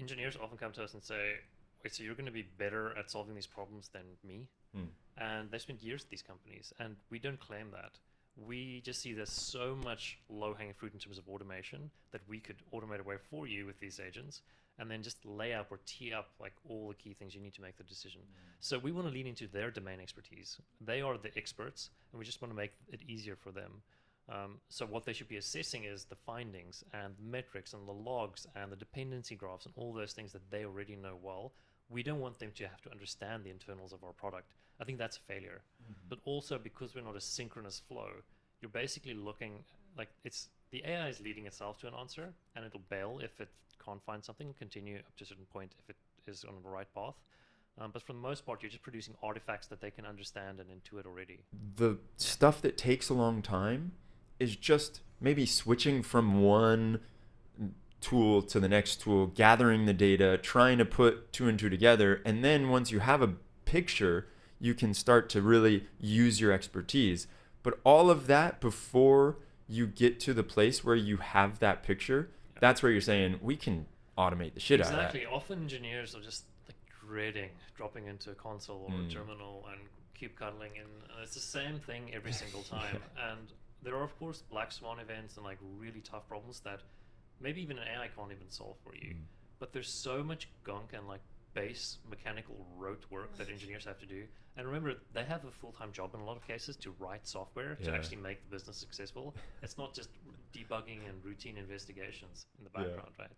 engineers often come to us and say, wait, so you're going to be better at solving these problems than me? And they spent years at these companies, and we don't claim that. We just see there's so much low-hanging fruit in terms of automation that we could automate away for you with these agents, and then just lay up or tee up like all the key things you need to make the decision. So we want to lean into their domain expertise. They are the experts, and we just want to make it easier for them. So what they should be assessing is the findings and the metrics and the logs and the dependency graphs and all those things that they already know well. We don't want them to have to understand the internals of our product. I think that's a failure. But also, because we're not a synchronous flow, you're basically looking like the AI is leading itself to an answer, and it'll bail if it can't find something and continue up to a certain point if it is on the right path. But for the most part, you're just producing artifacts that they can understand and intuit already. The stuff that takes a long time is just maybe switching from one tool to the next tool, gathering the data, trying to put two and two together. And then once you have a picture, you can start to really use your expertise. But all of that before you get to the place where you have that picture, that's where you're saying we can automate the shit out of that. Exactly. Often engineers are just like dreading dropping into a console or a terminal and keep cuddling in. And it's the same thing every single time. And there are, of course, black swan events and like really tough problems that maybe even an AI can't even solve for you. But there's so much gunk and like base mechanical rote work that engineers have to do. And remember, they have a full-time job in a lot of cases to write software to actually make the business successful. It's not just debugging and routine investigations in the background, right?